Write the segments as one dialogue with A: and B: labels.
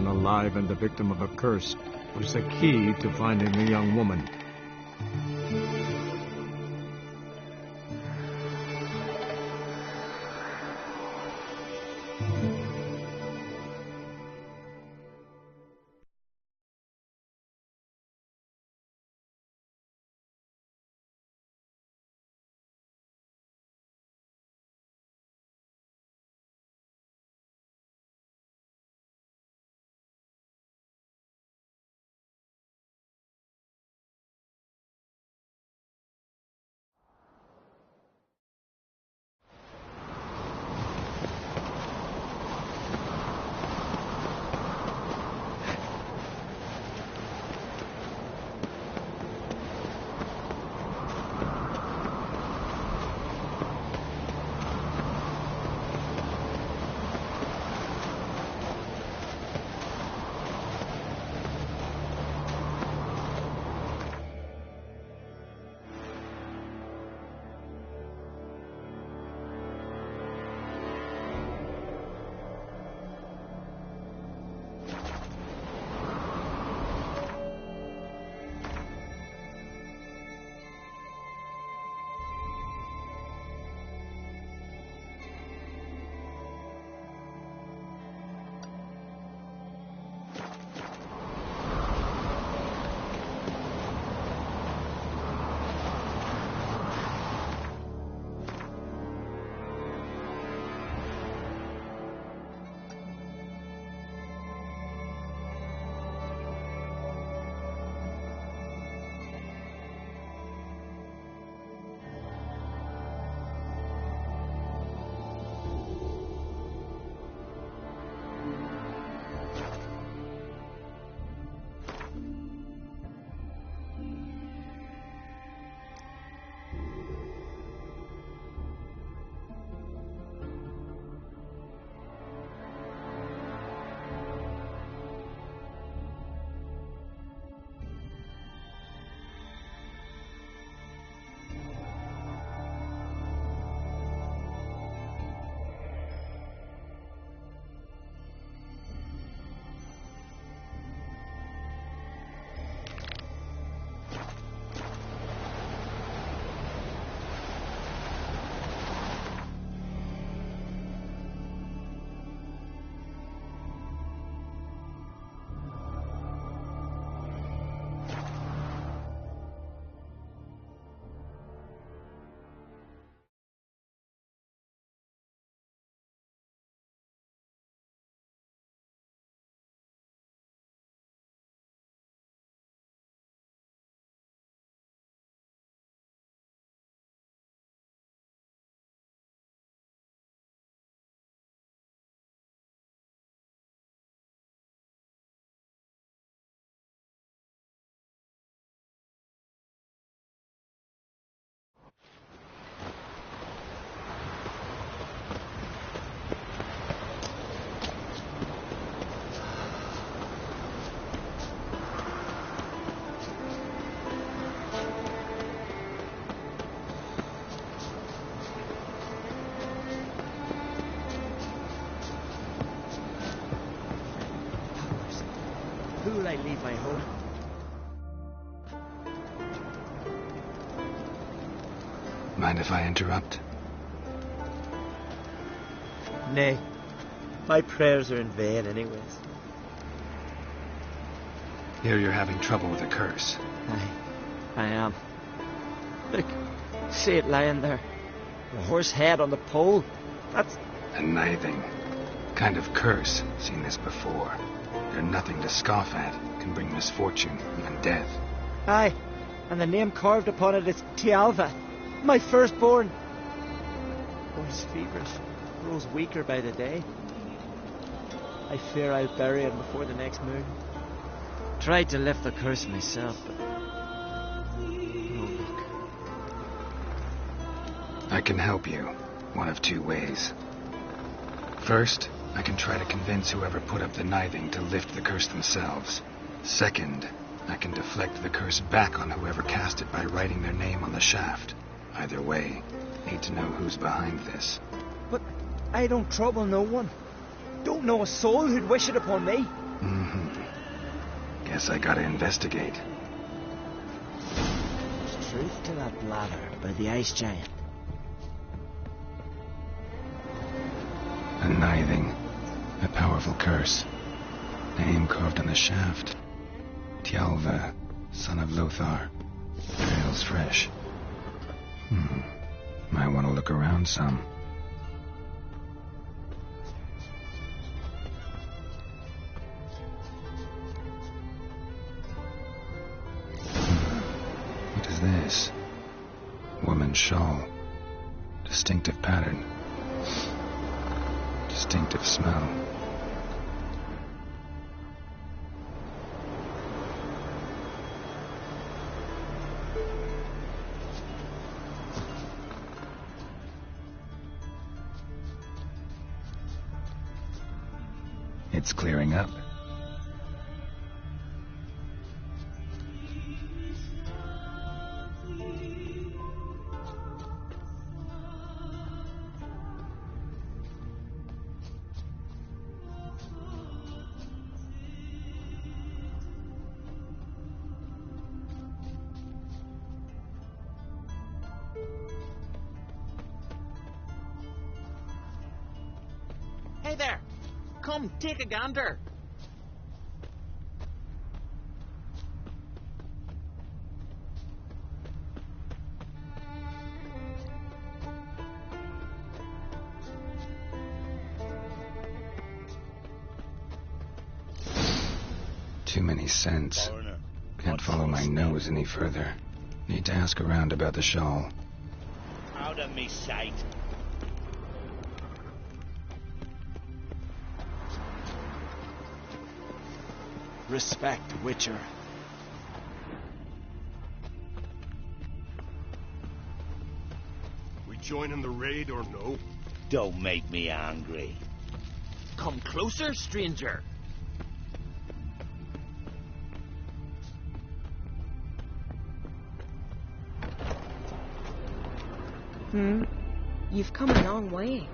A: man alive and the victim of a curse was the key to finding the young woman.
B: Who will I leave my home?
C: Mind if I interrupt?
B: Nay, my prayers are in vain anyways.
C: Here you're having trouble with a curse.
B: I am. Look, see it lying there. The horse head on the pole. That's...
C: A nithing. Kind of curse. Seen this before. They're nothing to scoff at. Can bring misfortune, even death.
B: Aye, and the name carved upon it is Tialva, my firstborn. Oh, he's feverish. Grows weaker by the day. I fear I'll bury him before the next moon. Tried to lift the curse myself, but no luck.
C: I can help you. One of two ways. First, I can try to convince whoever put up the nithing to lift the curse themselves. Second, I can deflect the curse back on whoever cast it by writing their name on the shaft. Either way, need to know who's behind this.
B: But I don't trouble no one. Don't know a soul who'd wish it upon me.
C: Guess I gotta investigate.
B: There's truth to that bladder by the ice giant.
C: A nithing. A powerful curse. Name carved on the shaft. Tialva, son of Lothar. Trails fresh. Might want to look around some. What is this? Woman's shawl. Distinctive pattern. Distinctive smell. It's clearing up.
D: Hey there! Come, take a gander!
C: Too many scents. Can't follow my nose any further. Need to ask around about the shawl.
D: Out of me sight.
B: Respect, Witcher.
E: We joining the raid or no?
D: Don't make me angry. Come closer, stranger.
F: You've come a long way.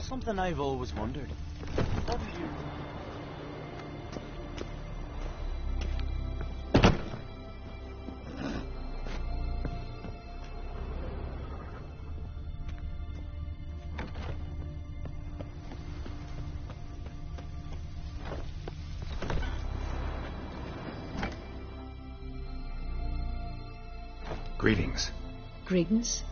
B: Something I've always wondered. What do you...
C: Greetings.
F: Greetings.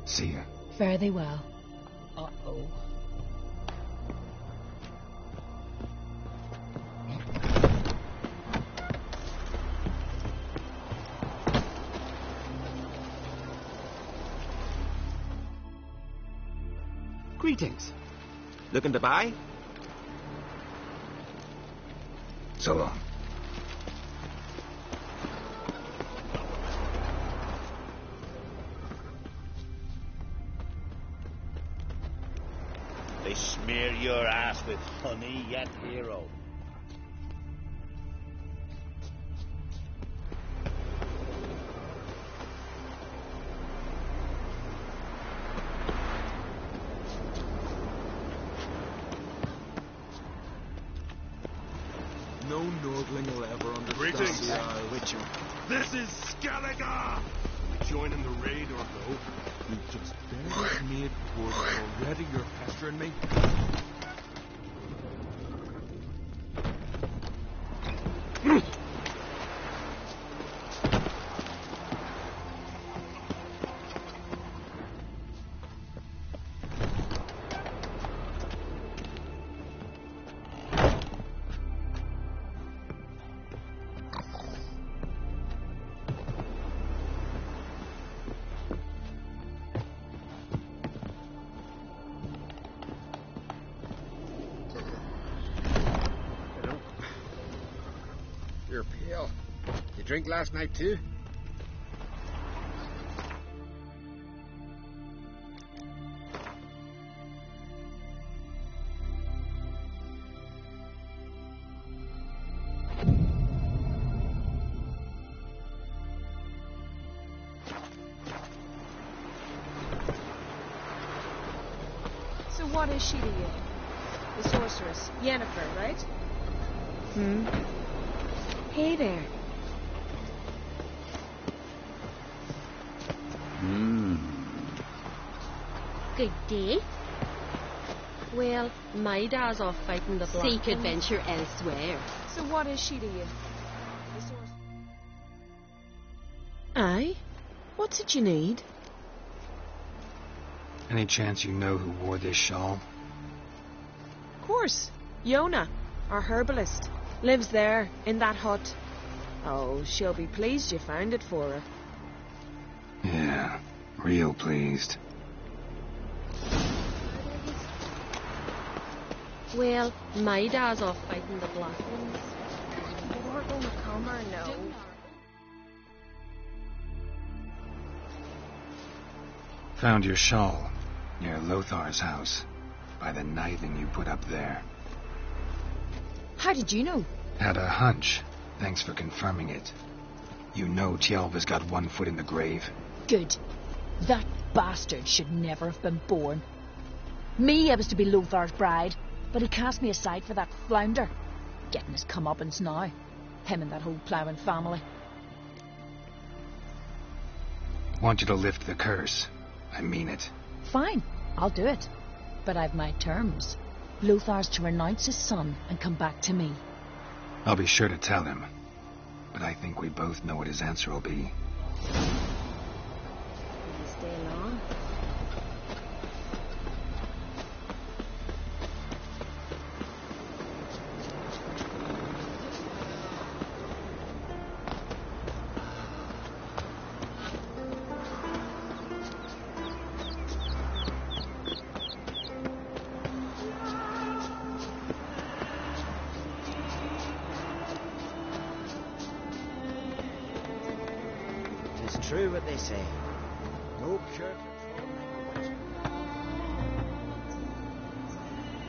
C: See ya.
F: Fare thee well. Uh-oh.
D: Greetings. Looking to buy?
C: So long.
D: They smear your ass with honey yet, hero.
A: No Nordling will ever understand
E: Greetings.
A: the Witcher.
E: This is Skellige! We joining the raid or no?
A: You just barely made port and already you're pestering me.
G: You're pale. You drink last night too?
H: what is she to you? The sorceress, Yennefer, right?
F: Hmm? Hey there.
I: Good day.
F: Well, my dad's off fighting the Black
I: Seek
F: Ones.
I: adventure elsewhere.
H: So what is she to you? The sorceress.
J: Aye? What's it you need?
C: Any chance you know who wore this shawl?
J: Of course. Yona, our herbalist, lives there, in that hut. Oh, she'll be pleased you found it for her.
C: Yeah, real pleased.
F: Well, my dad's off fighting the Black Ones.
H: We're gonna come or no?
C: Found your shawl near Lothar's house by the kniving you put up there.
F: How did you know?
C: Had a hunch. Thanks for confirming it. You know Tialva's got one foot in the grave.
K: Good. That bastard should never have been born. Me, I was to be Lothar's bride, but he cast me aside for that flounder. Getting his comeuppance now. Him and that whole ploughing family.
C: Want you to lift the curse. I mean it.
K: Fine, I'll do it. But I've my terms. Lothar's to renounce his son and come back to me.
C: I'll be sure to tell him. But I think we both know what his answer will be.
F: Will you stay long?
B: It's true what they say. No cure for trouble like a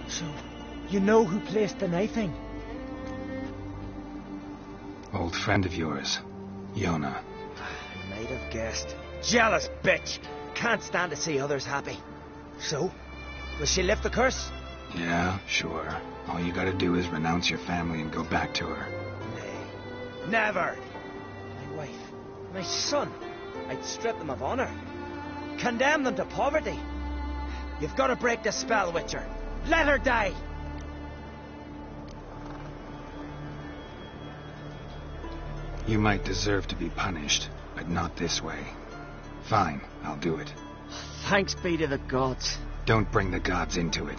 B: witch. So, you know who placed the knifing?
C: Old friend of yours, Yona.
B: I might have guessed. Jealous bitch! Can't stand to see others happy. So, will she lift the curse?
C: Yeah, sure. All you gotta do is renounce your family and go back to her.
B: Nay, never! My wife, my son, I'd strip them of honor. Condemn them to poverty. You've got to break the spell, Witcher. Let her die!
C: You might deserve to be punished, but not this way. Fine, I'll do it.
B: Thanks be to the gods.
C: Don't bring the gods into it.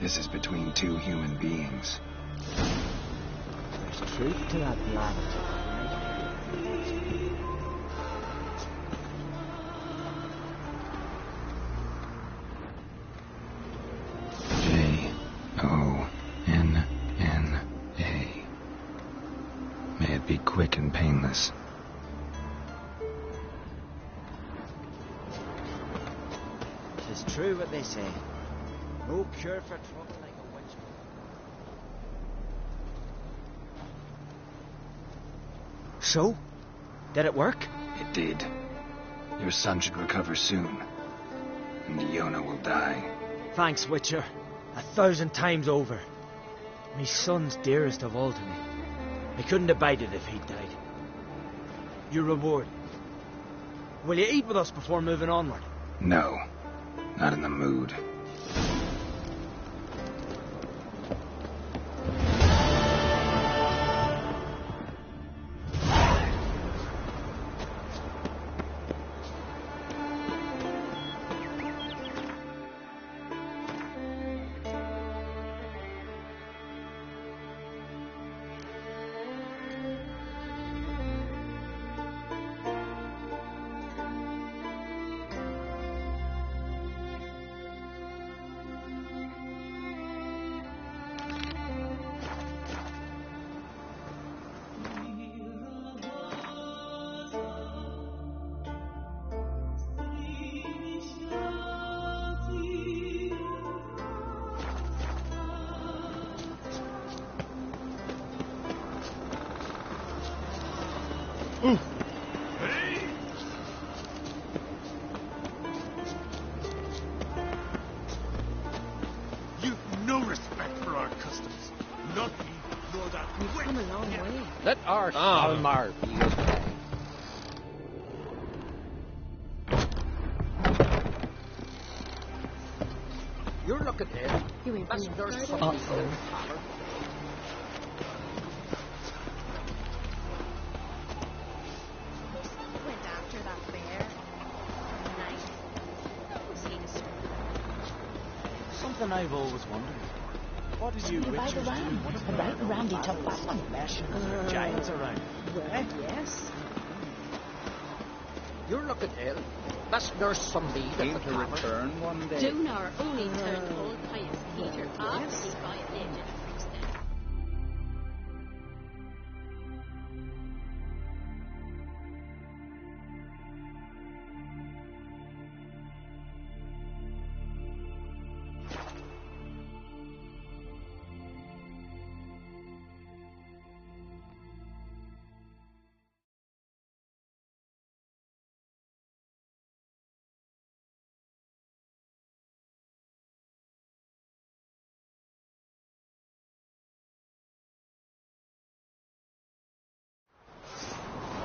C: This is between two human beings.
B: There's truth to that lad.
C: Jonna. May it be quick and painless.
B: It's true what they say. No cure for trouble like a witch. So? Did it work?
C: It did. Your son should recover soon. And Yona will die.
B: Thanks, Witcher. 1,000 times over. My son's dearest of all to me. I couldn't abide it if he'd died. Your reward. Will you eat with us before moving onward?
C: No. Not in the mood.
G: Let our Almar be his guide. You're looking at
F: You ain't
G: That's
F: been
G: there's
F: started.
G: something in the collar.
H: Went after that bear. Nice. Was he the
B: Something I've always wondered. What did you
K: By the
B: witchers
K: ram.
B: do? What's
K: The right randy took back one.
B: Meshing giants around.
J: Well, yes.
G: You're looking ill. That's Nurse some lead at the
L: Aim to
G: tavern.
L: return one day.
I: Donar only turned old pious Peter after he violated a priest then.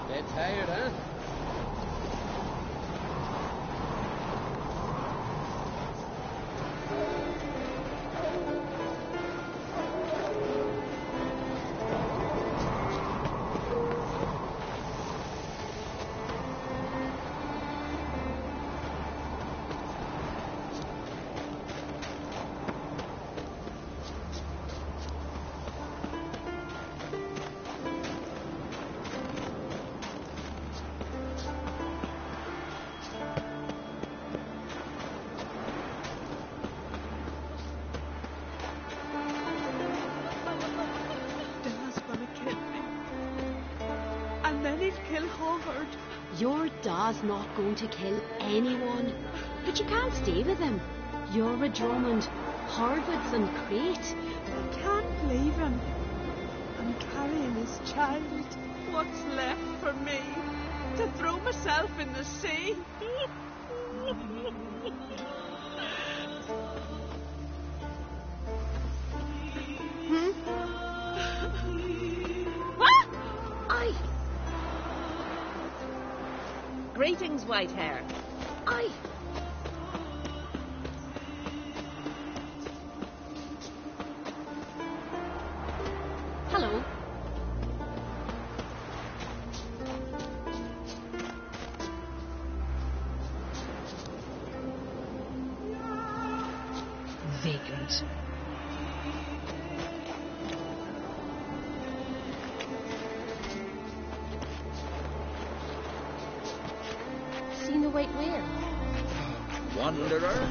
G: Dead tired, huh?
J: Dad's gonna kill me. And then he'll kill Howard.
I: Your dad's not going to kill anyone. But you can't stay with him. You're a Drummond. Harwood's and Crate.
J: Can't leave him. I'm carrying his child. What's left for me? To throw myself in the sea?
H: Aye. Greetings, white hair. Aye.
I: Hello.
K: Vagrant.
H: Seen the white whale?
L: Wanderer.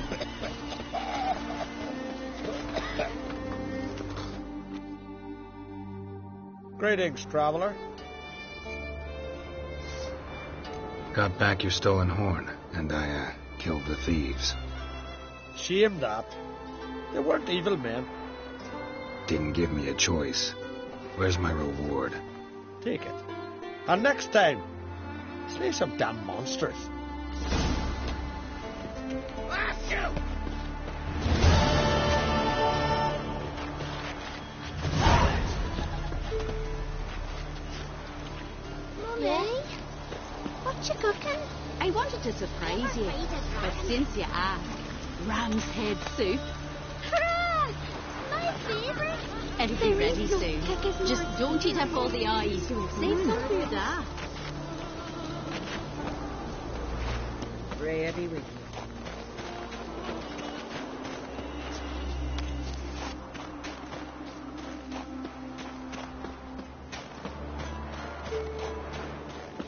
M: Greetings, traveler.
C: Got back your stolen horn, and I, killed the thieves.
M: Shame that. They weren't evil men.
C: Didn't give me a choice. Where's my reward?
M: Take it. And next time, slay some damn monsters.
H: Mummy? What you cooking?
I: I wanted to surprise you, but since you asked, ram's head soup.
H: Hurrah! My favourite.
I: It'll be ready soon. Just don't eat up all the eyes. Save some for your dad.
J: Ready with you.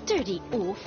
I: Dirty oaf.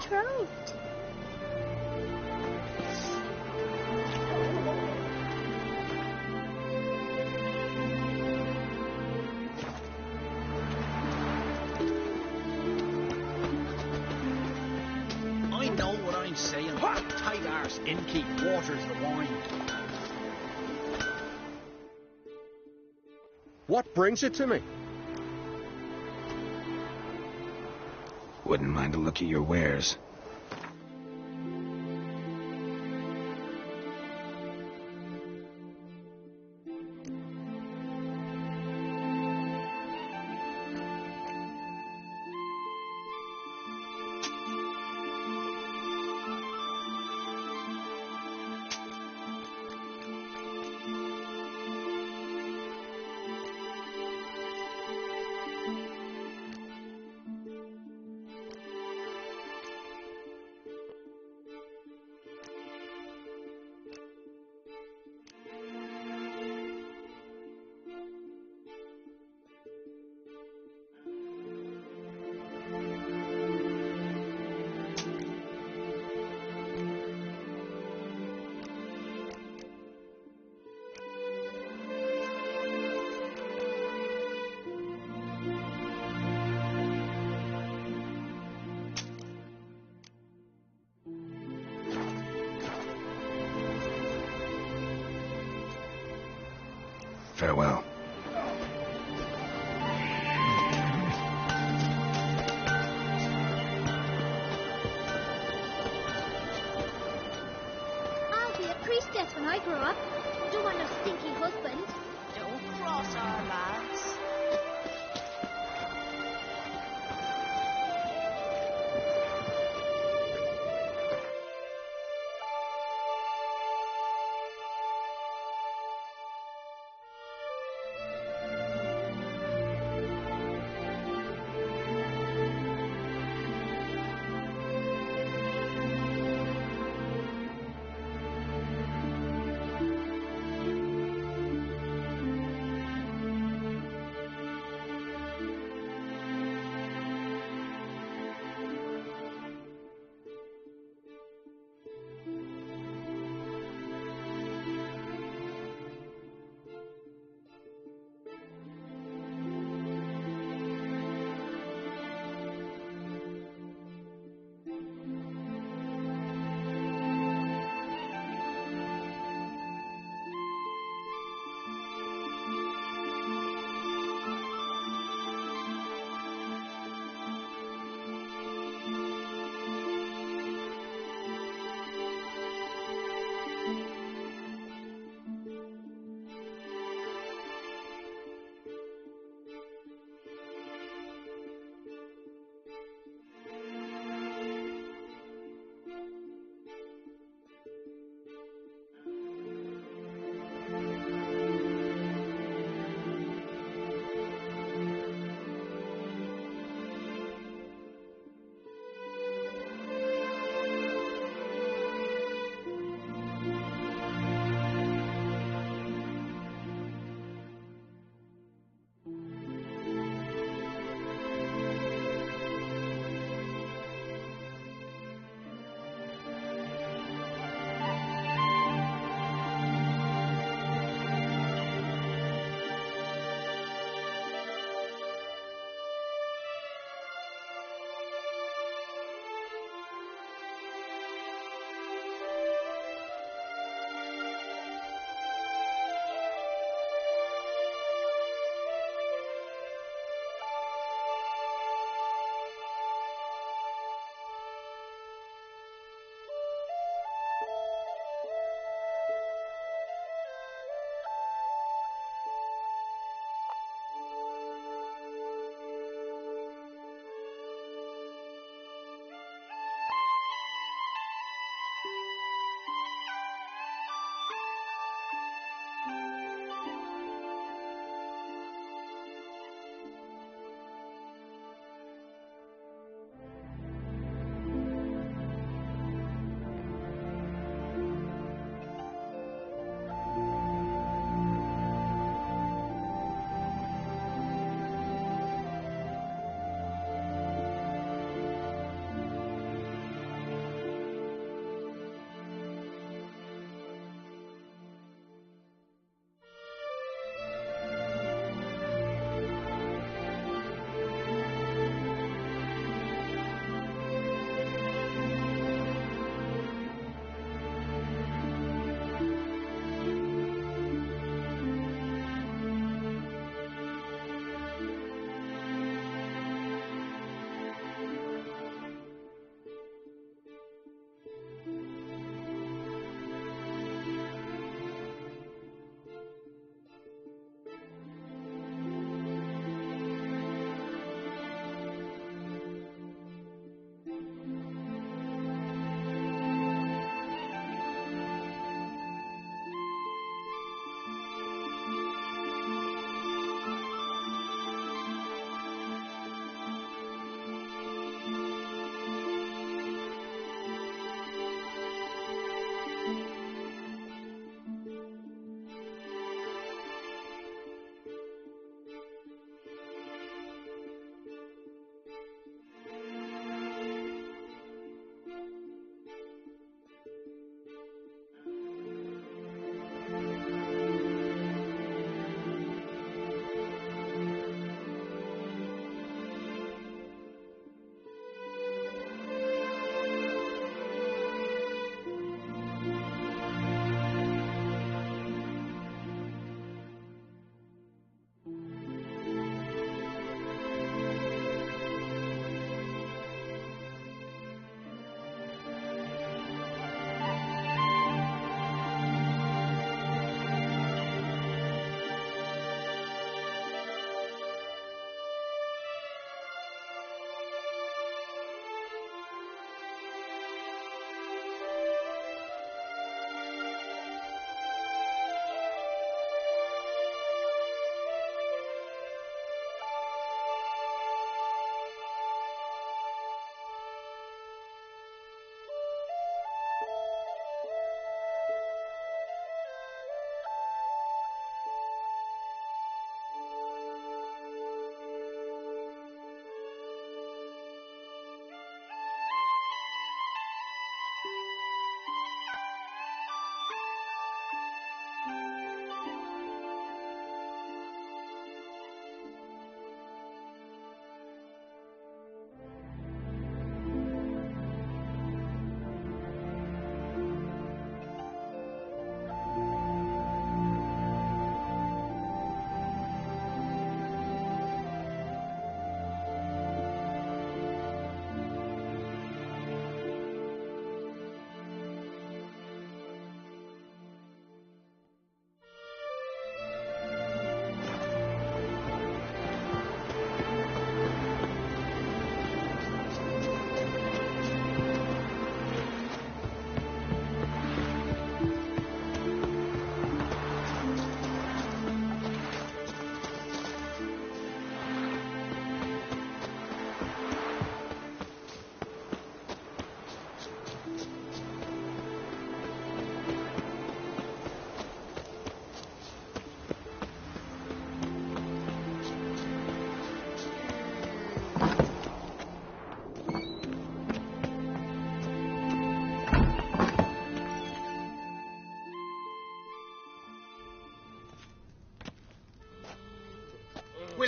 L: betrothed.
N: I know what I'm saying. Tight arse innkeep waters the wine.
M: What brings it to me?
C: Wouldn't mind a look at your wares. Farewell.
L: I'll be a priestess when I grow up. Don't want no stinky husband.
H: Don't cross our lads.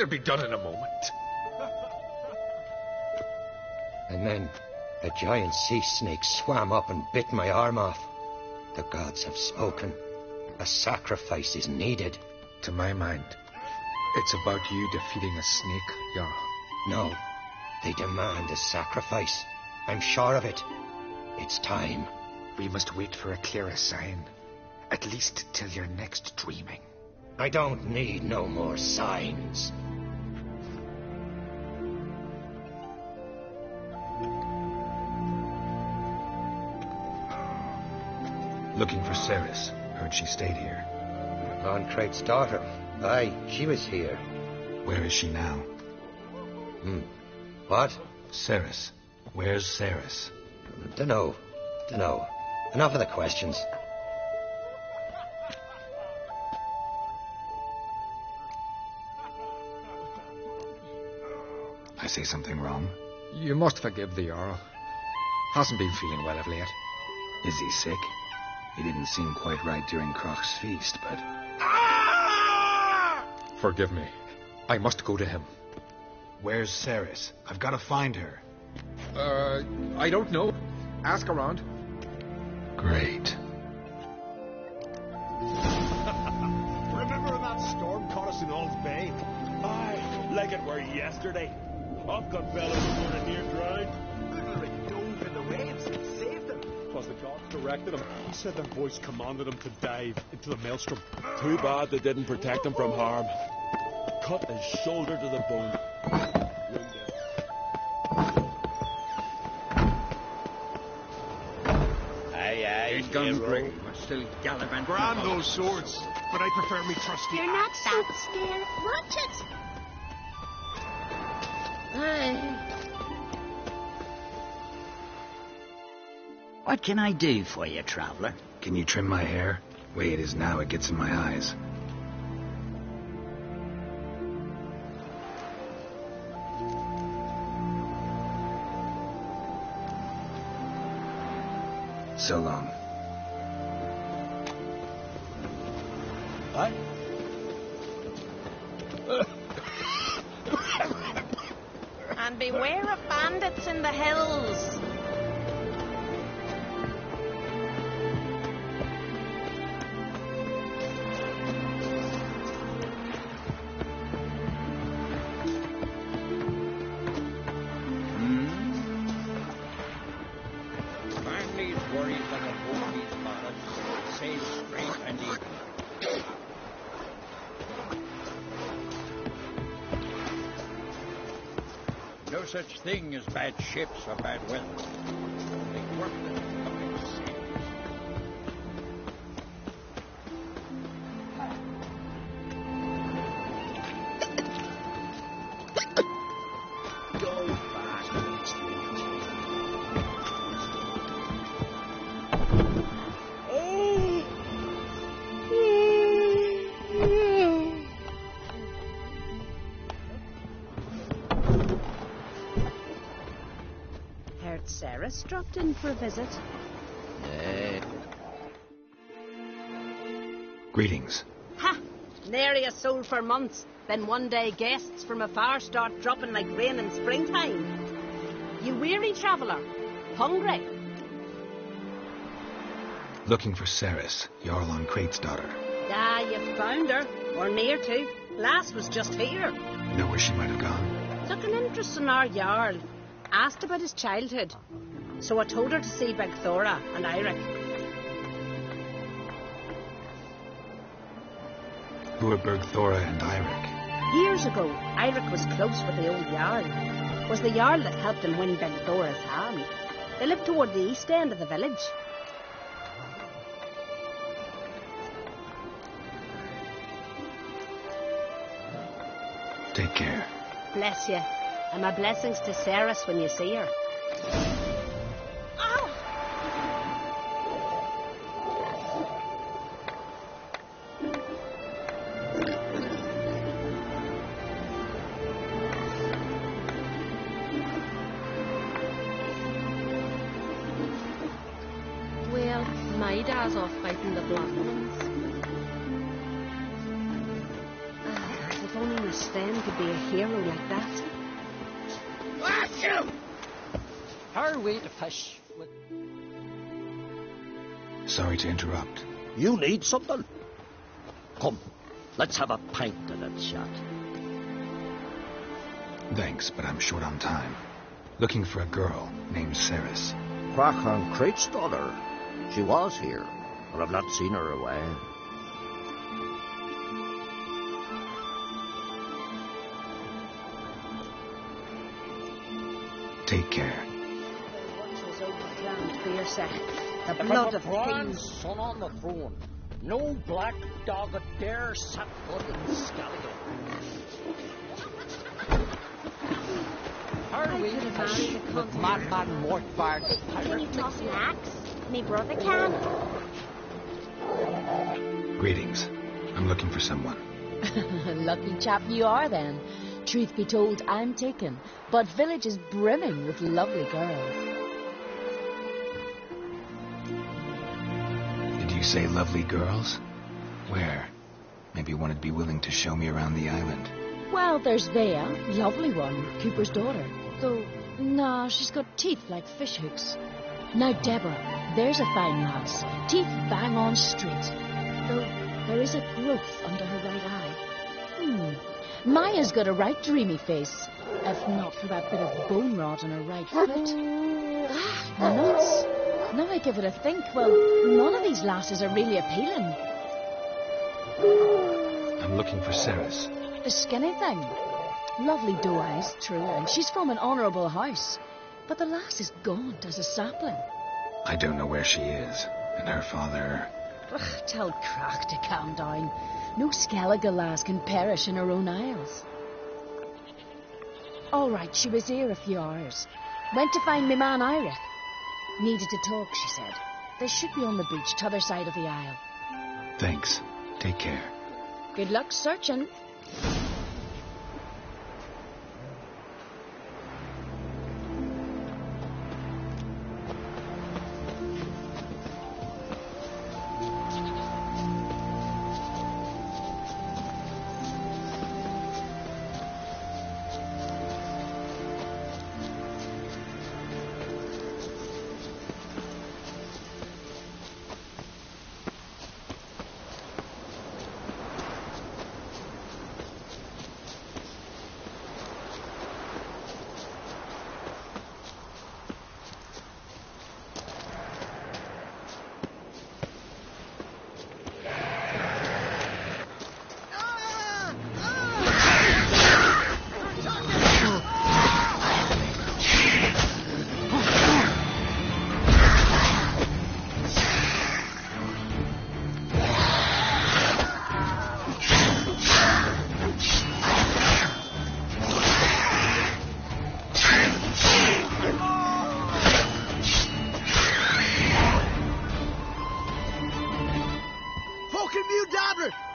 G: They'll be done in a moment.
O: And then a giant sea snake swam up and bit my arm off. The gods have spoken. A sacrifice is needed.
C: To my mind, it's about you defeating a snake, Jarl.
O: No, they demand a sacrifice. I'm sure of it. It's time.
C: We must wait for a clearer sign. At least till your next dreaming.
O: I don't need no more signs.
C: Looking for Ceres. Heard she stayed here.
O: Lon Craig's daughter. Aye, she was here.
C: Where is she now?
O: What?
C: Ceres. Where's Ceres?
O: Dunno. Enough of the questions.
C: I say something wrong?
G: You must forgive the Jarl. Hasn't been feeling well of late.
C: Is he sick? He didn't seem quite right during Croc's feast, but...
G: Forgive me. I must go to him.
C: Where's Ceres? I've got to find her.
G: I don't know. Ask around.
C: Great.
E: Remember when that storm caught us in All's Bay? Aye, like it were yesterday. I've got fellas who were near drowned. Literally dove in the waves and saved them. Plus the gods directed them. He said their voice commanded them to dive into the maelstrom. Too bad they didn't protect him from harm. Cut his shoulder to the bone.
N: He's gone great, but still gallivant.
E: Brand those swords, but I prefer me trusty.
L: You're not that scared. Watch it.
D: What can I do for you, traveller?
C: Can you trim my hair? Way it is now, it gets in my eyes. So long.
B: What?
J: And beware of bandits in the hills.
N: No such thing as bad ships or bad weather. Only worthless coming sailors.
D: Go fast,
I: Ceres dropped in for a visit.
C: Greetings.
I: Ha! Nary a soul for months. Then one day guests from afar start dropping like rain in springtime. You weary traveller? Hungry?
C: Looking for Ceres, Jarl on Craig's daughter.
I: Ah, you found her. Or near to. Lass was just here.
C: Know where she might have gone?
I: Took an interest in our Jarl. Asked about his childhood. So I told her to see Beg Thora and Eirik.
C: Who are Bergthora and Eirik?
I: Years ago, Eirik was close with the old Jarl. Was the Jarl that helped him win Beg Thora's hand. They lived toward the east end of the village.
C: Take care.
I: Bless you. And my blessings to Ceres when you see her.
F: Well, my dad's off fighting the Black Ones. If only my
I: Sven could be a hero like that.
M: Blast you! Her way to fish with...
C: Sorry to interrupt.
M: You need something? Come, let's have a pint and a chat.
C: Thanks, but I'm short on time. Looking for a girl named Ceres.
M: Crachan Crate's daughter. She was here, but I've not seen her away.
C: Take care.
I: The blood of
M: Bron's
I: kings.
M: son on the throne. No black dog that dare set foot in Skellige. Her way to fish with madman Mortbard.
L: Can you toss an axe? Me brother can.
C: Greetings. I'm looking for someone.
K: Lucky chap you are, then. Truth be told, I'm taken, but village is brimming with lovely girls.
C: Did you say lovely girls? Where? Maybe one would be willing to show me around the island.
K: Well, there's Vea, lovely one, Cooper's daughter. Though, nah, she's got teeth like fish hooks. Now, Deborah, there's a fine lass, teeth bang on straight. Though there is a growth under her right eye. Maya's got a right dreamy face, if not for that bit of bone rot on her right foot. Nuts. Now I give it a think, well, none of these lasses are really appealing.
C: I'm looking for Ceres.
K: The skinny thing. Lovely doe eyes, true, and she's from an honourable house. But the lass is gaunt as a sapling.
C: I don't know where she is, and her father...
K: Ugh, tell Crack to calm down. No Skellige lass can perish in her own isles. All right, she was here a few hours. Went to find me man Irith. Needed to talk, she said. They should be on the beach, t'other side of the isle.
C: Thanks. Take care.
K: Good luck searching.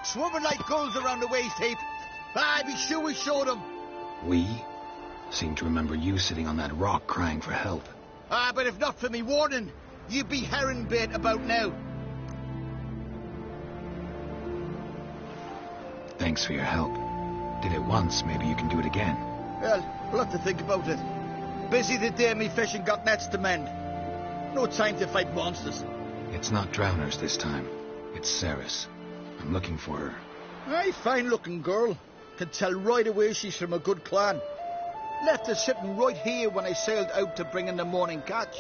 P: Swimming like gulls around the waist heap. I'd be sure we showed them.
C: We? Seem to remember you sitting on that rock crying for help.
P: But if not for me warning, you'd be herring bait about now.
C: Thanks for your help. Did it once, maybe you can do it again.
P: Well, we'll have to think about it. Busy the day me fishing got nets to mend. No time to fight monsters.
C: It's not drowners this time. It's Ceres. I'm looking for her.
P: Aye, fine-looking girl. Can tell right away she's from a good clan. Left her sitting right here when I sailed out to bring in the morning catch.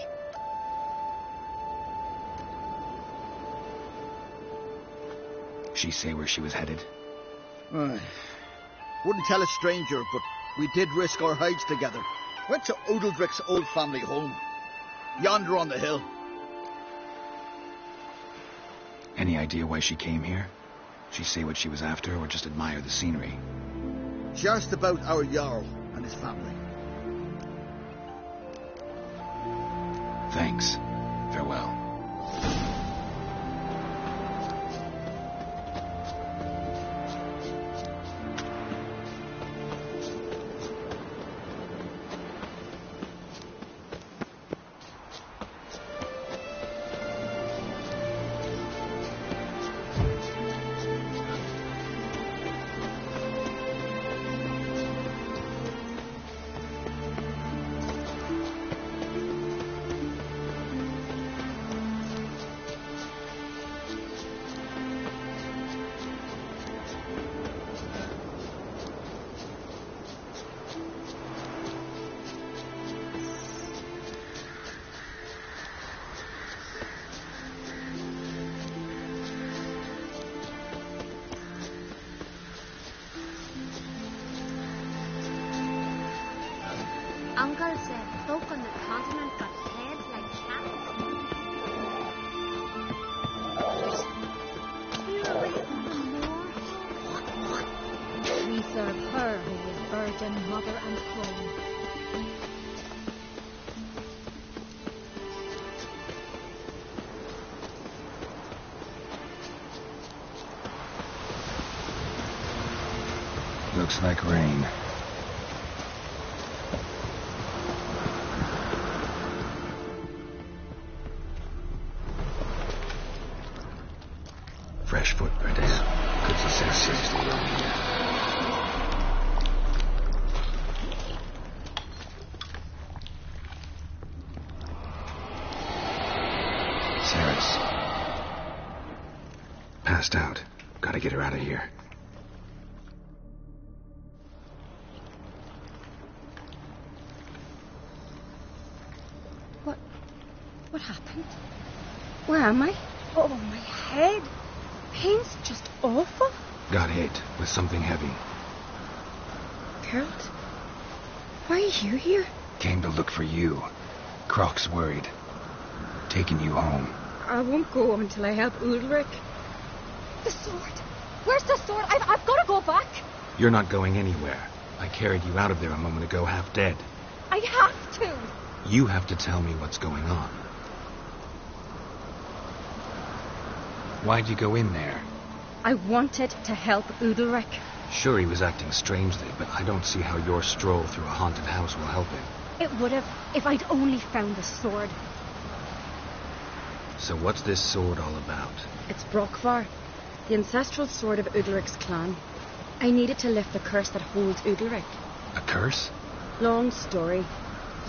C: She say where she was headed?
P: Wouldn't tell a stranger, but we did risk our hides together. Went to Odeldrick's old family home. Yonder on the hill.
C: Any idea why she came here? She say what she was after, or just admire the scenery?
P: She asked about our Jarl and his family.
C: Thanks. Farewell.
L: Brokvar said folk on the continent got heads like cattle. We serve her who is virgin, mother, and throne.
C: Looks like rain. Fresh footprints. Could suggest seriously wrong here. Sarah's passed out. Gotta get her out of here.
Q: What happened? Where am I? Oh, my head. Pain's just awful.
C: Got hit with something heavy.
Q: Geralt, why are you here?
C: Came to look for you. Croc's worried. Taking you home.
Q: I won't go until I help Udalric. The sword. Where's the sword? I've got to go back.
C: You're not going anywhere. I carried you out of there a moment ago, half dead.
Q: I have to.
C: You have to tell me what's going on. Why'd you go in there?
Q: I wanted to help Udalric.
C: Sure, he was acting strangely, but I don't see how your stroll through a haunted house will help him.
Q: It would have if I'd only found the sword.
C: So what's this sword all about?
Q: It's Brokvar, the ancestral sword of Udalric's clan. I needed to lift the curse that holds Udalric.
C: A curse?
Q: Long story.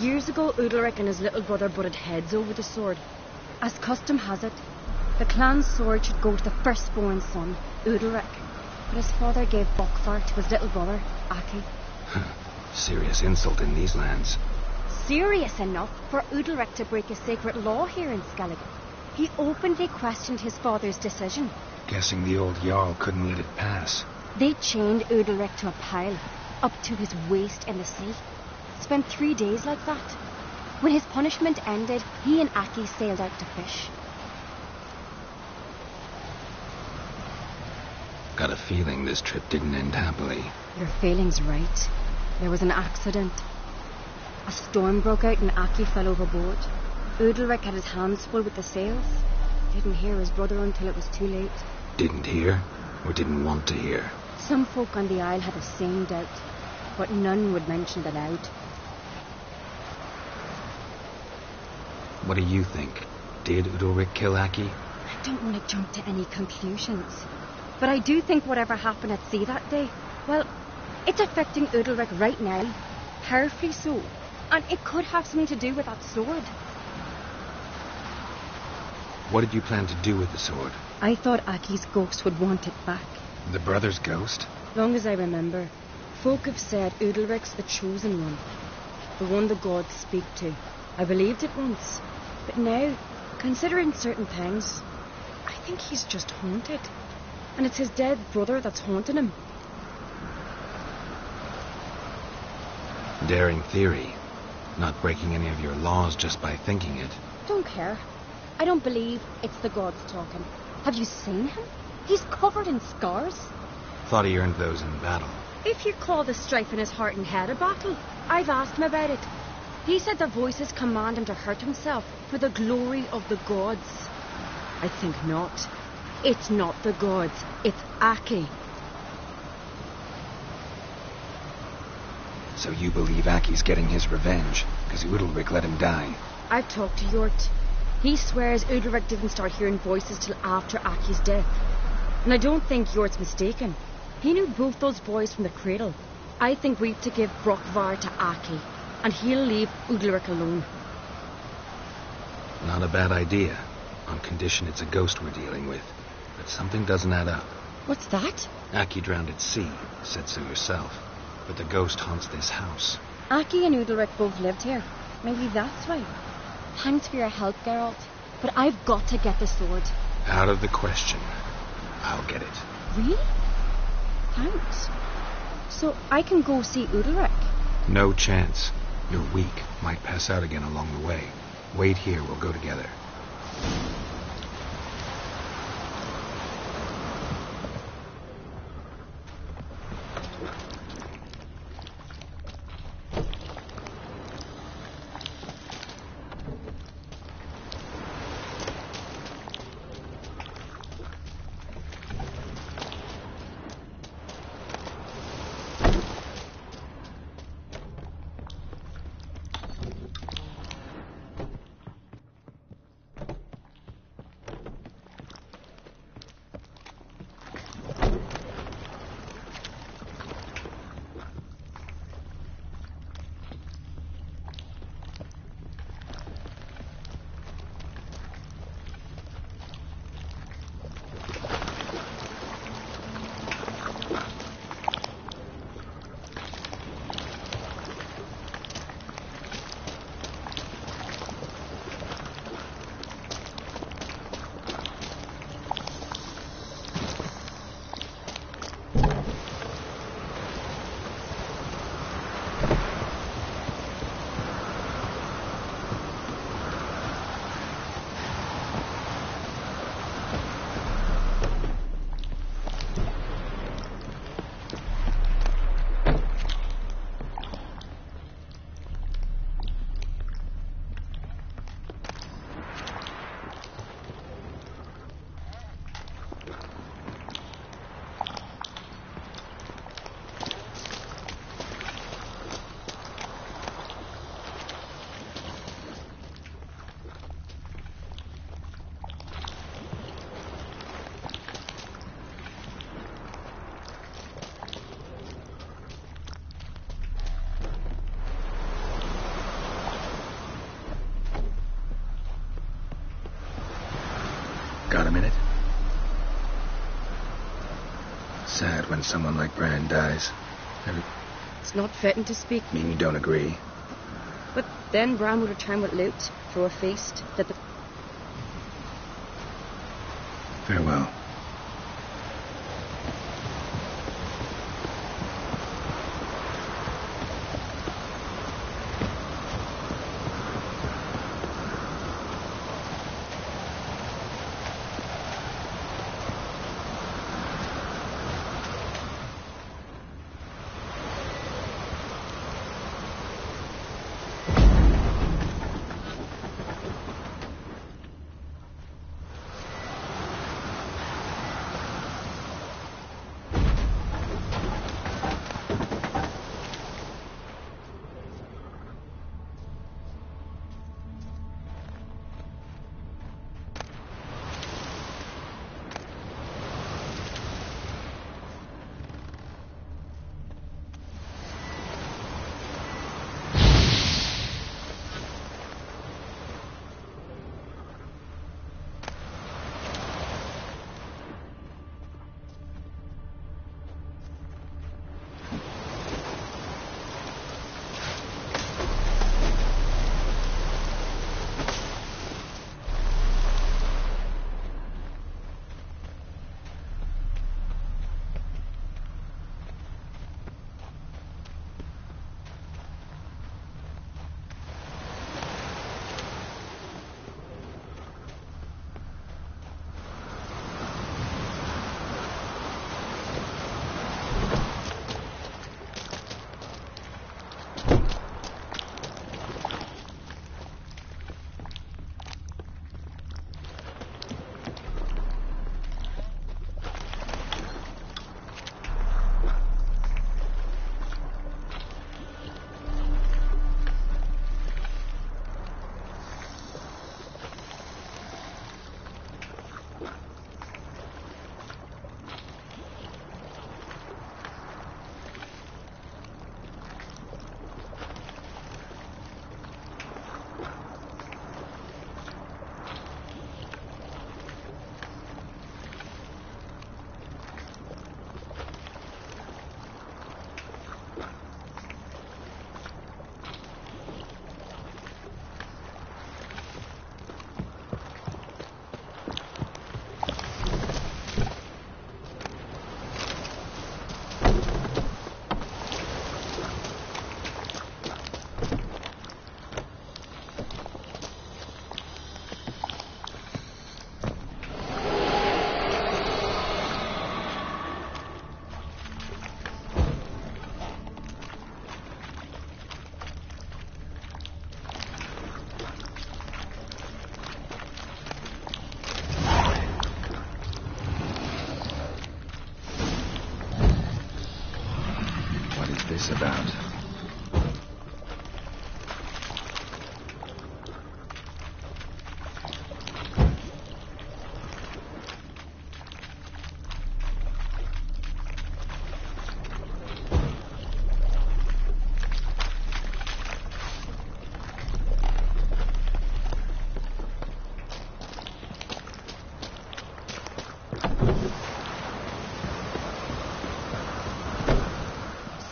Q: Years ago, Udalric and his little brother butted heads over the sword. As custom has it, the clan's sword should go to the firstborn son, Udalric. But his father gave Brokvar to his little brother, Aki.
C: Serious insult in these lands.
Q: Serious enough for Udalric to break a sacred law here in Skellige. He openly questioned his father's decision.
C: Guessing the old Jarl couldn't let it pass.
Q: They chained Udalric to a pile, up to his waist in the sea. Spent 3 days like that. When his punishment ended, he and Aki sailed out to fish.
C: Got a feeling this trip didn't end happily.
Q: Your feeling's right. There was an accident. A storm broke out and Aki fell overboard. Udalric had his hands full with the sails. Didn't hear his brother until it was too late.
C: Didn't hear? Or didn't want to hear?
Q: Some folk on the Isle had the same doubt, but none would mention it aloud.
C: What do you think? Did Udalric kill Aki?
Q: I don't want to jump to any conclusions. But I do think whatever happened at sea that day, well, it's affecting Udalric right now. Powerfully so. And it could have something to do with that sword.
C: What did you plan to do with the sword?
Q: I thought Aki's ghost would want it back.
C: The brother's ghost?
Q: Long as I remember, folk have said Udalric's the chosen one. The one the gods speak to. I believed it once. But now, considering certain things, I think he's just haunted. And it's his dead brother that's haunting him.
C: Daring theory. Not breaking any of your laws just by thinking it.
Q: Don't care. I don't believe it's the gods talking. Have you seen him? He's covered in scars.
C: Thought he earned those in battle.
Q: If you call the strife in his heart and head a battle, I've asked him about it. He said the voices command him to hurt himself for the glory of the gods. I think not. It's not the gods. It's Aki.
C: So you believe Aki's getting his revenge, because Udalric let him die?
Q: I've talked to Yort. He swears Udalric didn't start hearing voices till after Aki's death. And I don't think Yort's mistaken. He knew both those boys from the cradle. I think we've to give Brokvar to Aki, and he'll leave Udalric alone.
C: Not a bad idea, on condition it's a ghost we're dealing with. But something doesn't add up.
Q: What's that?
C: Aki drowned at sea, said so yourself. But the ghost haunts this house.
Q: Aki and Udalric both lived here. Maybe that's why. Thanks for your help, Geralt. But I've got to get the sword.
C: Out of the question. I'll get it.
Q: Really? Thanks. So I can go see Udalric?
C: No chance. You're weak. Might pass out again along the way. Wait here, we'll go together. Got a minute? Sad when someone like Bran dies.
Q: It's not fitting to speak.
C: Mean you don't agree?
Q: But then Bran would return with loot, throw a feast, that the...
C: Farewell. this about?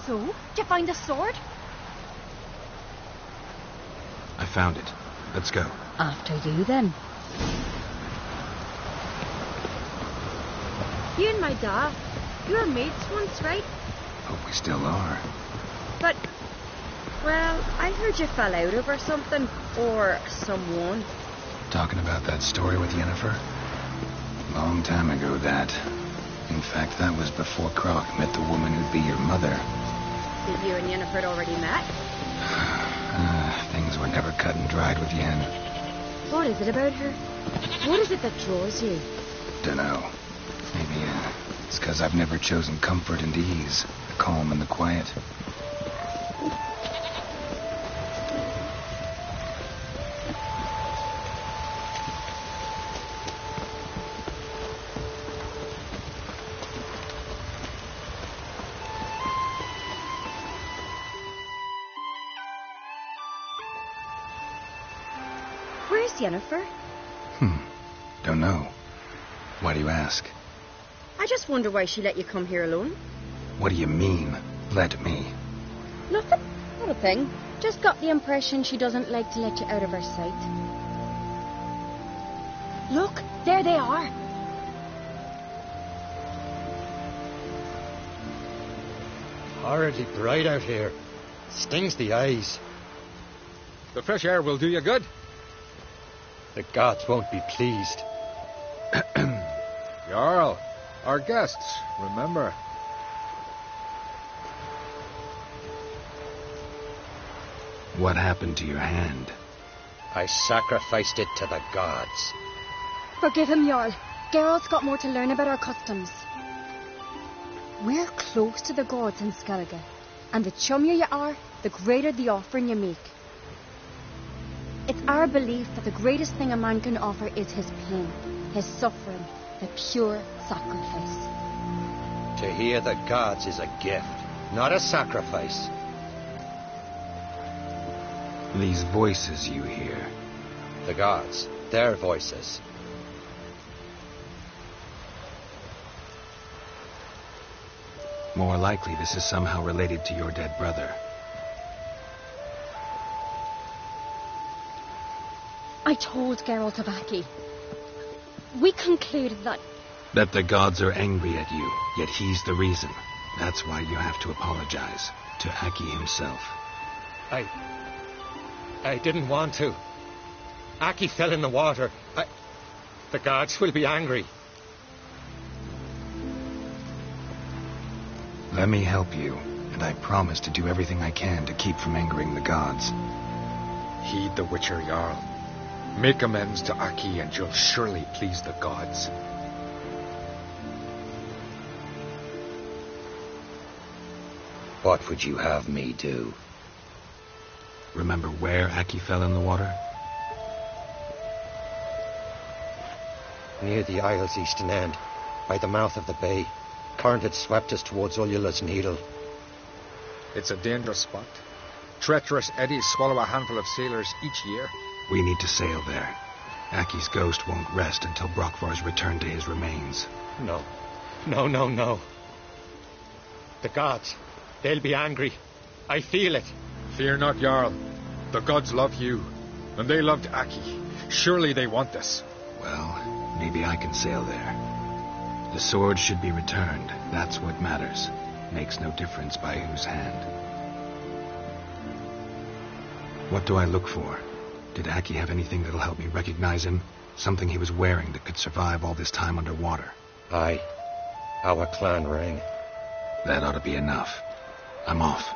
L: So, did you find the sword?
C: I found it. Let's go.
L: After you, then.
Q: You and my dad, you were mates once, right?
C: Hope we still are.
Q: But, well, I heard you fell out over something, or someone.
C: Talking about that story with Yennefer? Long time ago, that. In fact, that was before Croc met the woman who'd be your mother.
Q: Did you and Yennefer already met?
C: Things were never cut and dried with Yen.
Q: What is it about her? What is it that draws you?
C: Dunno. Maybe, it's because I've never chosen comfort and ease, the calm and the quiet.
Q: Where's Yennefer?
C: Don't know. Why do you ask?
Q: I just wonder why she let you come here alone.
C: What do you mean, let me?
Q: Nothing. Not a thing. Just got the impression she doesn't like to let you out of her sight. Look, there they are.
O: Horridly bright out here. Stings the eyes.
G: The fresh air will do you good.
O: The gods won't be pleased.
G: Jarl, our guests, remember.
C: What happened to your hand?
O: I sacrificed it to the gods.
Q: Forgive him, Jarl. Geralt's got more to learn about our customs. We're close to the gods in Skellige, and the chummier you are, the greater the offering you make. It's our belief that the greatest thing a man can offer is his pain, his suffering, the pure sacrifice.
O: To hear the gods is a gift, not a sacrifice.
C: These voices you hear.
O: The gods, their voices.
C: More likely this is somehow related to your dead brother.
Q: I told Geralt of Aki. We concluded that...
C: That the gods are angry at you, yet he's the reason. That's why you have to apologize to Aki himself.
O: I didn't want to. Aki fell in the water. The gods will be angry.
C: Let me help you, and I promise to do everything I can to keep from angering the gods.
G: Heed the Witcher Jarl. Make amends to Aki and you'll surely please the gods.
O: What would you have me do?
C: Remember where Aki fell in the water?
O: Near the isle's eastern end, by the mouth of the bay. Current had swept us towards Ullula's Needle.
G: It's a dangerous spot. Treacherous eddies swallow a handful of sailors each year.
C: We need to sail there. Aki's ghost won't rest until Brokvar's returned to his remains.
O: No. No. The gods, they'll be angry. I feel it.
G: Fear not, Jarl. The gods love you, and they loved Aki. Surely they want this.
C: Well, maybe I can sail there. The sword should be returned. That's what matters. Makes no difference by whose hand. What do I look for? Did Aki have anything that'll help me recognize him? Something he was wearing that could survive all this time underwater?
O: Aye. Our clan ring.
C: That ought to be enough. I'm off.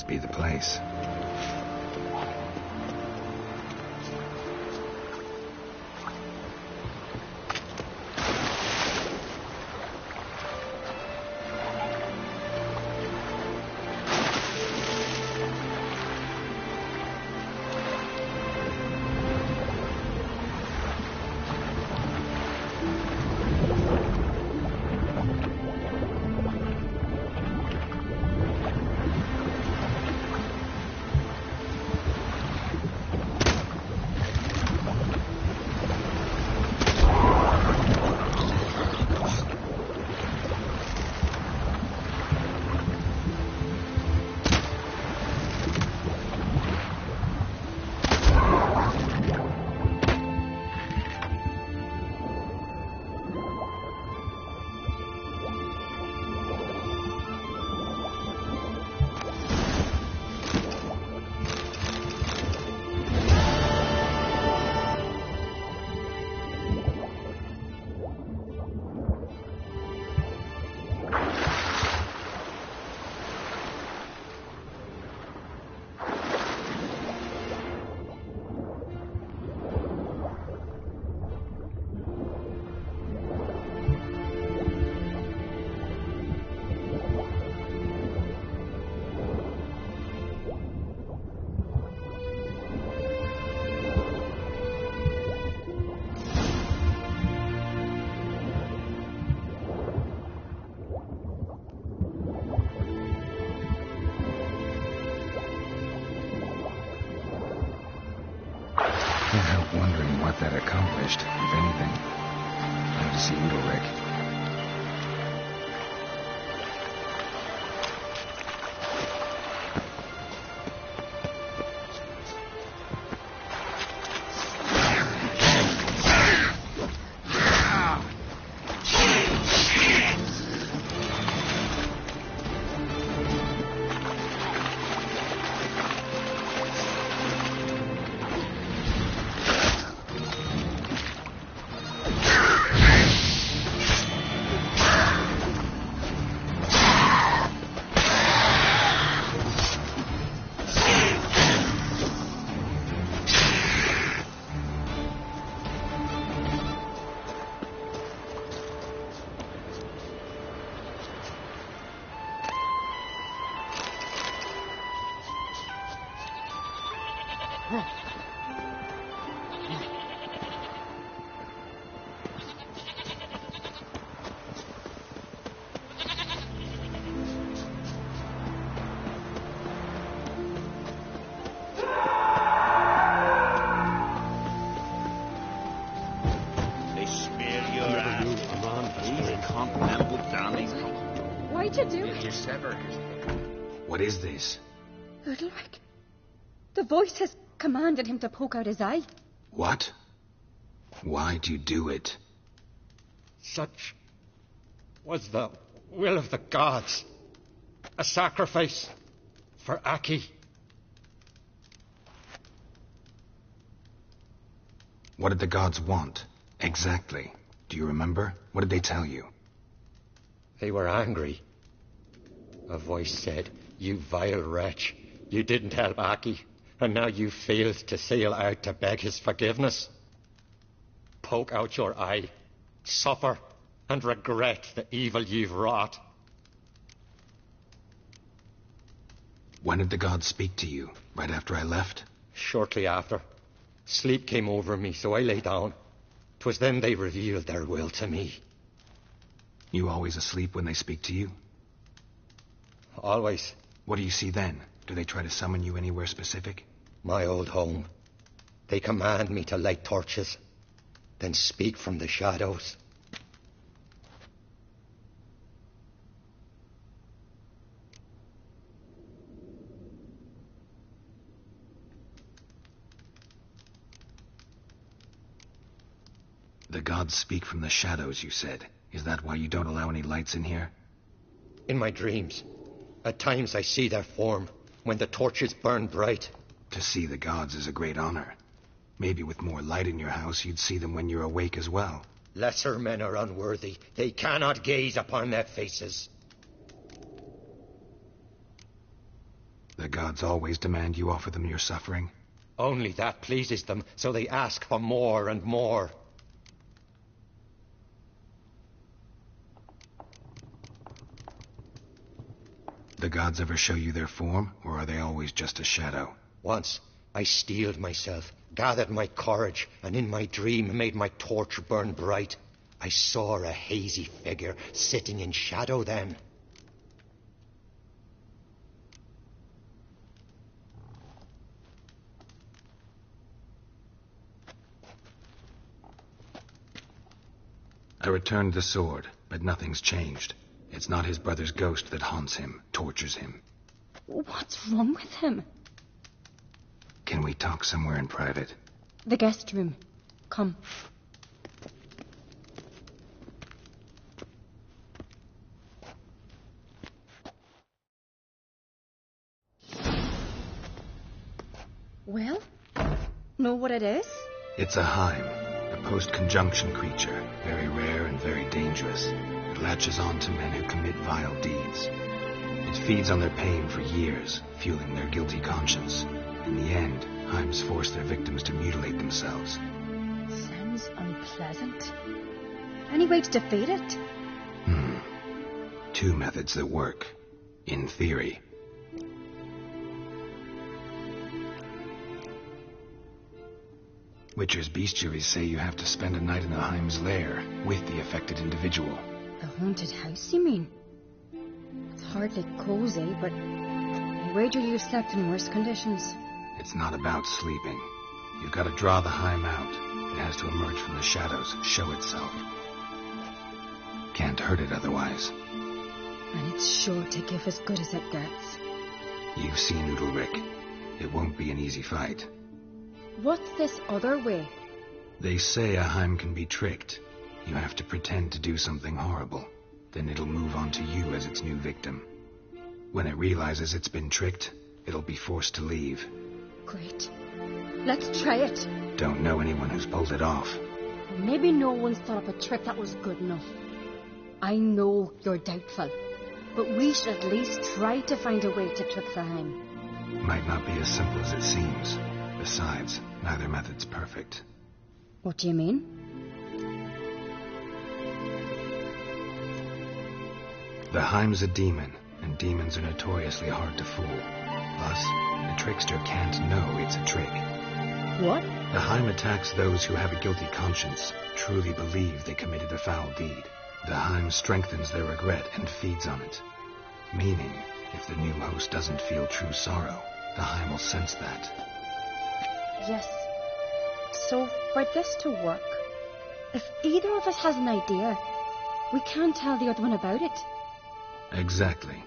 C: must be the place. Can't help wondering what that accomplished, if anything. Time to see Udalric.
Q: Why'd you do it?
G: You severed his head.
C: What is this?
Q: Udalric. The voice has commanded him to poke out his eye.
C: What? Why'd you do it?
G: Such was the will of the gods. A sacrifice for Aki.
C: What did the gods want? Exactly. Do you remember? What did they tell you?
G: They were angry. A voice said, "You vile wretch, you didn't help Aki, and now you failed to sail out to beg his forgiveness. Poke out your eye, suffer, and regret the evil you've wrought."
C: When did the gods speak to you? Right after I left?
G: Shortly after. Sleep came over me, so I lay down. 'Twas then they revealed their will to me.
C: You always asleep when they speak to you?
G: Always.
C: What do you see then? Do they try to summon you anywhere specific?
G: My old home. They command me to light torches, then speak from the shadows.
C: The gods speak from the shadows, you said. Is that why you don't allow any lights in here?
G: In my dreams. At times I see their form, when the torches burn bright.
C: To see the gods is a great honor. Maybe with more light in your house, you'd see them when you're awake as well.
G: Lesser men are unworthy. They cannot gaze upon their faces.
C: The gods always demand you offer them your suffering?
O: Only that pleases them, so they ask for more and more.
C: The gods ever show you their form, or are they always just a shadow?
O: Once, I steeled myself, gathered my courage, and in my dream made my torch burn bright. I saw a hazy figure sitting in shadow then.
C: I returned the sword, but nothing's changed. It's not his brother's ghost that haunts him, tortures him.
Q: What's wrong with him?
C: Can we talk somewhere in private?
Q: The guest room. Come. Well, know what it is?
C: It's a Heim, a post-conjunction creature, very rare and very dangerous. It latches on to men who commit vile deeds. It feeds on their pain for years, fueling their guilty conscience. In the end, Heims force their victims to mutilate themselves.
Q: Sounds unpleasant. Any way to defeat it?
C: Two methods that work. In theory. Witcher's bestiaries say you have to spend a night in the Heim's lair with the affected individual.
Q: The haunted house, you mean? It's hardly cozy, but I wager you slept in worse conditions.
C: It's not about sleeping. You've got to draw the Heim out. It has to emerge from the shadows, show itself. Can't hurt it otherwise.
Q: And it's sure to give as good as it gets.
C: You've seen Udalryk. It won't be an easy fight.
Q: What's this other way?
C: They say a Heim can be tricked. You have to pretend to do something horrible. Then it'll move on to you as its new victim. When it realizes it's been tricked, it'll be forced to leave.
Q: Great. Let's try it.
C: Don't know anyone who's pulled it off.
Q: Maybe no one's thought up a trick that was good enough. I know you're doubtful, but we should at least try to find a way to trick the Heim.
C: Might not be as simple as it seems. Besides, neither method's perfect.
Q: What do you mean?
C: The Heim's a demon, and demons are notoriously hard to fool. Plus, the trickster can't know it's a trick.
Q: What?
C: The Heim attacks those who have a guilty conscience, truly believe they committed a foul deed. The Heim strengthens their regret and feeds on it. Meaning, if the new host doesn't feel true sorrow, the Heim will sense that.
Q: Yes. So, for this to work, if either of us has an idea, we can't tell the other one about it.
C: Exactly.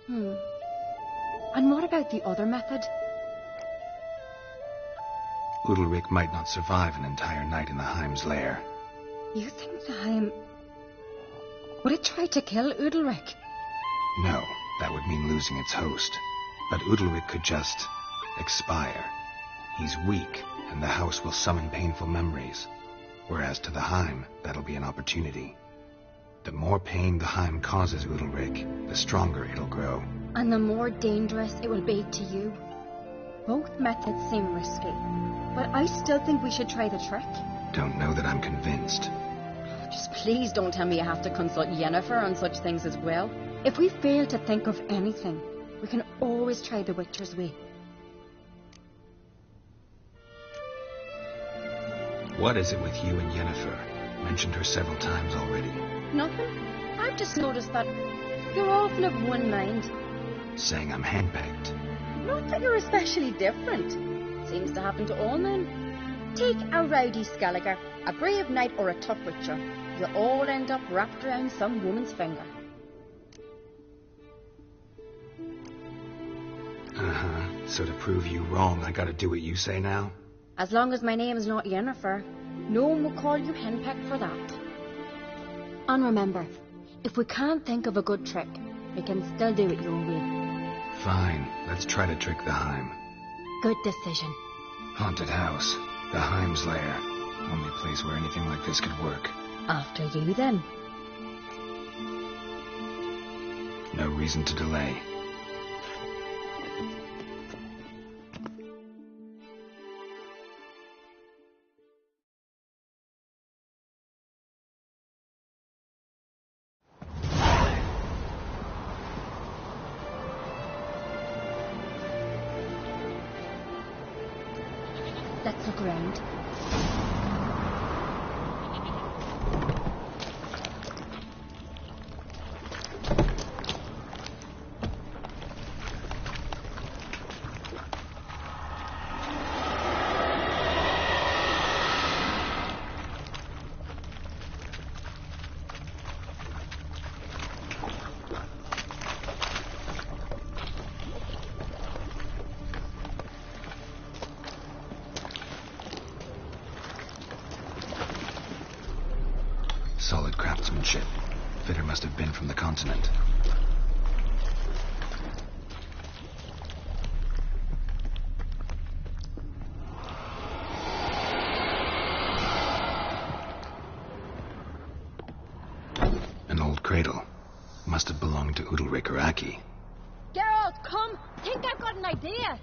Q: And what about the other method?
C: Udalryk might not survive an entire night in the Heim's lair.
Q: You think the Heim... Would it try to kill Udalryk?
C: No, that would mean losing its host. But Udalryk could just... expire. He's weak, and the house will summon painful memories. Whereas to the Heim, that'll be an opportunity. The more pain the Heim causes Udalryk, the stronger it'll grow.
Q: And the more dangerous it will be to you. Both methods seem risky, but I still think we should try the trick.
C: Don't know that I'm convinced.
Q: Just please don't tell me you have to consult Yennefer on such things as well. If we fail to think of anything, we can always try the Witcher's way.
C: What is it with you and Yennefer? Mentioned her several times already.
Q: Nothing. I've just noticed that you're often of one mind.
C: Saying I'm henpecked.
Q: Not that you're especially different. Seems to happen to all men. Take a rowdy Skelliger, a brave knight or a tough witcher. You all end up wrapped around some woman's finger.
C: So to prove you wrong, I gotta do what you say now?
Q: As long as my name is not Yennefer, no one will call you henpecked for that. And remember, if we can't think of a good trick, we can still do it your way.
C: Fine, let's try to trick the Heim.
Q: Good decision.
C: Haunted house, the Heim's lair. Only place where anything like this could work.
Q: After you, then.
C: No reason to delay.
Q: ground.
C: Solid craftsmanship. Fitter must have been from the continent. An old cradle. Must have belonged to Udalryk or Aki.
L: Geralt, come! Think I've got an idea!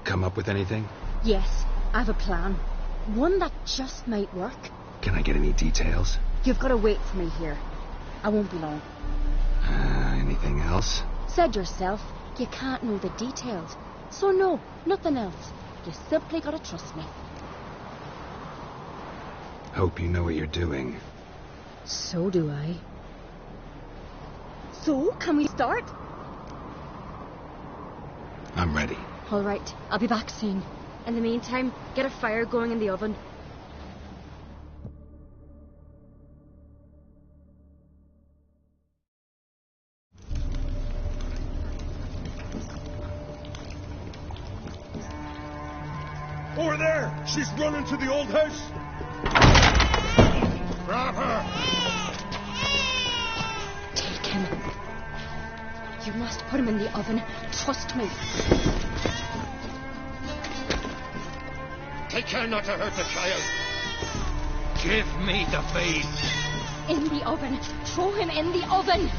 C: Come up with anything?
Q: Yes, I have a plan. One that just might work.
C: Can I get any details?
Q: You've got to wait for me here. I won't be long.
C: Anything else?
Q: Said yourself, you can't know the details. So no, nothing else. You simply gotta trust me.
C: Hope you know what you're doing.
Q: So do I. So, can we start?
C: I'm ready.
Q: All right, I'll be back soon. In the meantime, get a fire going in the oven.
E: Over there! She's running to the old house! Grab her!
Q: Take him. You must put him in the oven. Trust me.
O: Take care not to hurt the child. Give me the babe.
Q: In the oven. Throw him in the oven.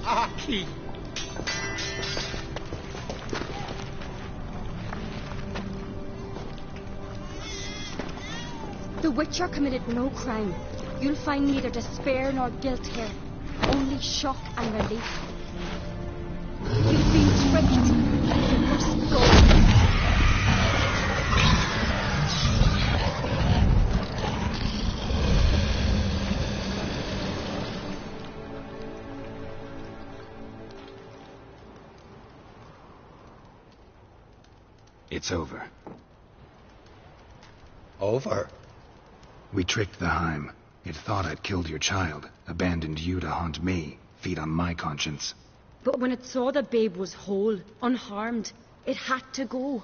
O: Aki!
Q: The Witcher committed no crime. You'll find neither despair nor guilt here. Only shock and relief. You've been tricked. You must go.
C: It's over.
O: Over?
C: We tricked the Heim. It thought I'd killed your child, abandoned you to haunt me, feed on my conscience.
Q: But when it saw the babe was whole, unharmed, it had to go.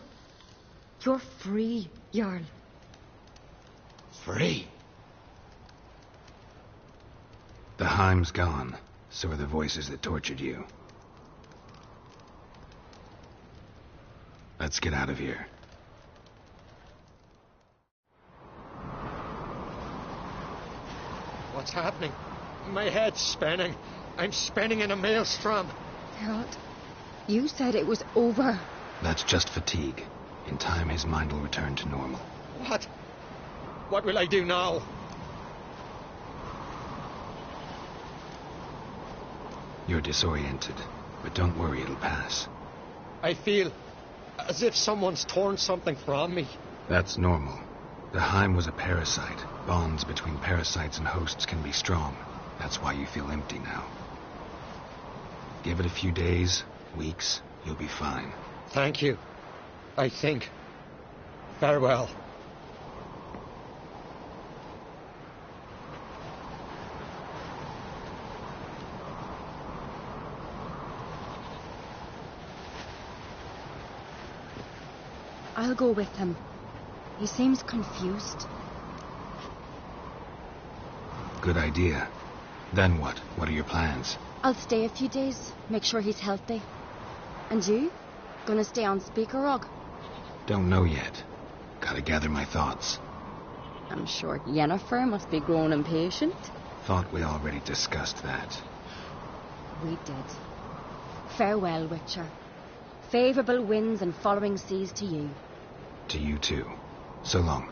Q: You're free, Jarl.
O: Free?
C: The Heim's gone. So are the voices that tortured you. Let's get out of here.
G: what's happening. My head's spinning. I'm spinning in a maelstrom.
Q: Geralt, you said it was over.
C: That's just fatigue. In time, his mind will return to normal.
G: What? What will I do now?
C: You're disoriented, but don't worry, it'll pass.
G: I feel as if someone's torn something from me.
C: That's normal. The Heim was a parasite. Bonds between parasites and hosts can be strong. That's why you feel empty now. Give it a few days, weeks, you'll be fine.
G: Thank you. I think. Farewell.
Q: I'll go with him. He seems confused.
C: Good idea. Then what? What are your plans?
Q: I'll stay a few days, make sure he's healthy. And you? Gonna stay on Speaker Rog?
C: Don't know yet. Gotta gather my thoughts.
Q: I'm sure Yennefer must be growing impatient.
C: Thought we already discussed that.
Q: We did. Farewell, Witcher. Favourable winds and following seas to you.
C: To you too. So long.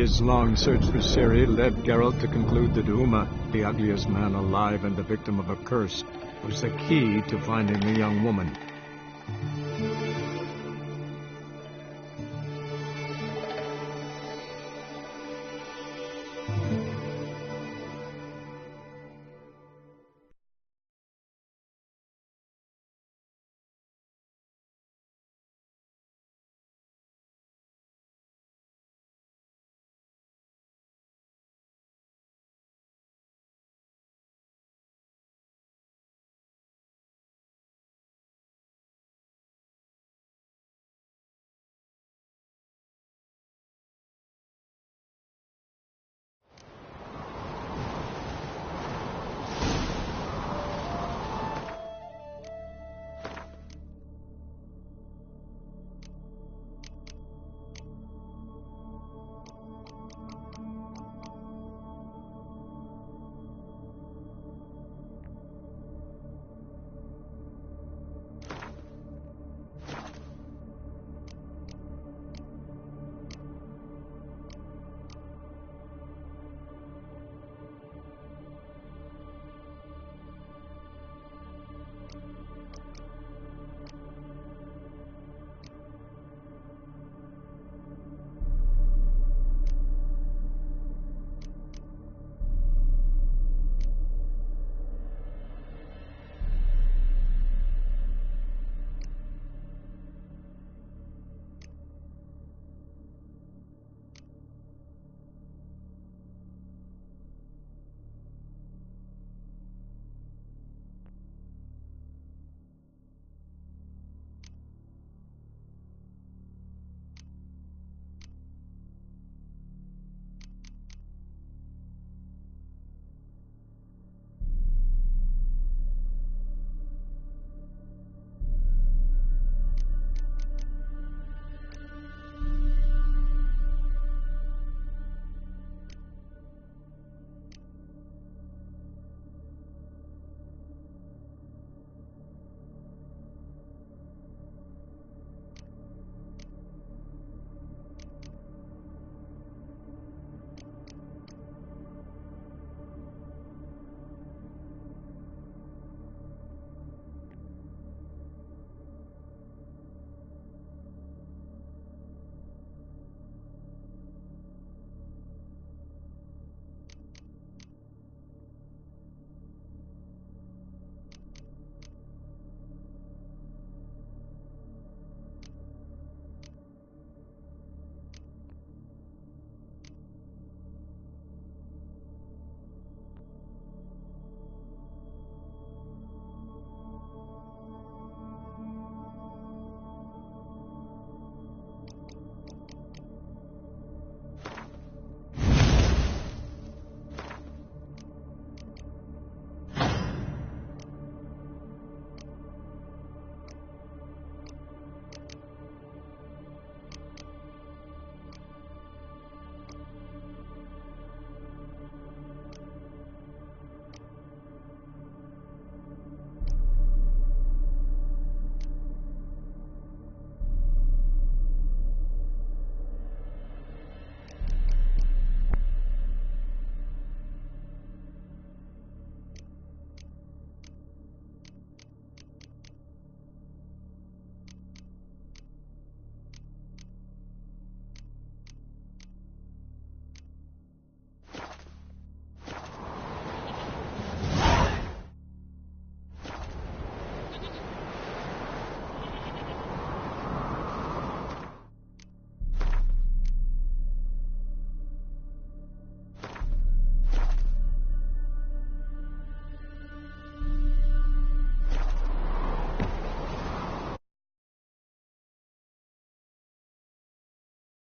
A: His long search for Ciri led Geralt to conclude that Uma, the ugliest man alive and the victim of a curse, was the key to finding the young woman.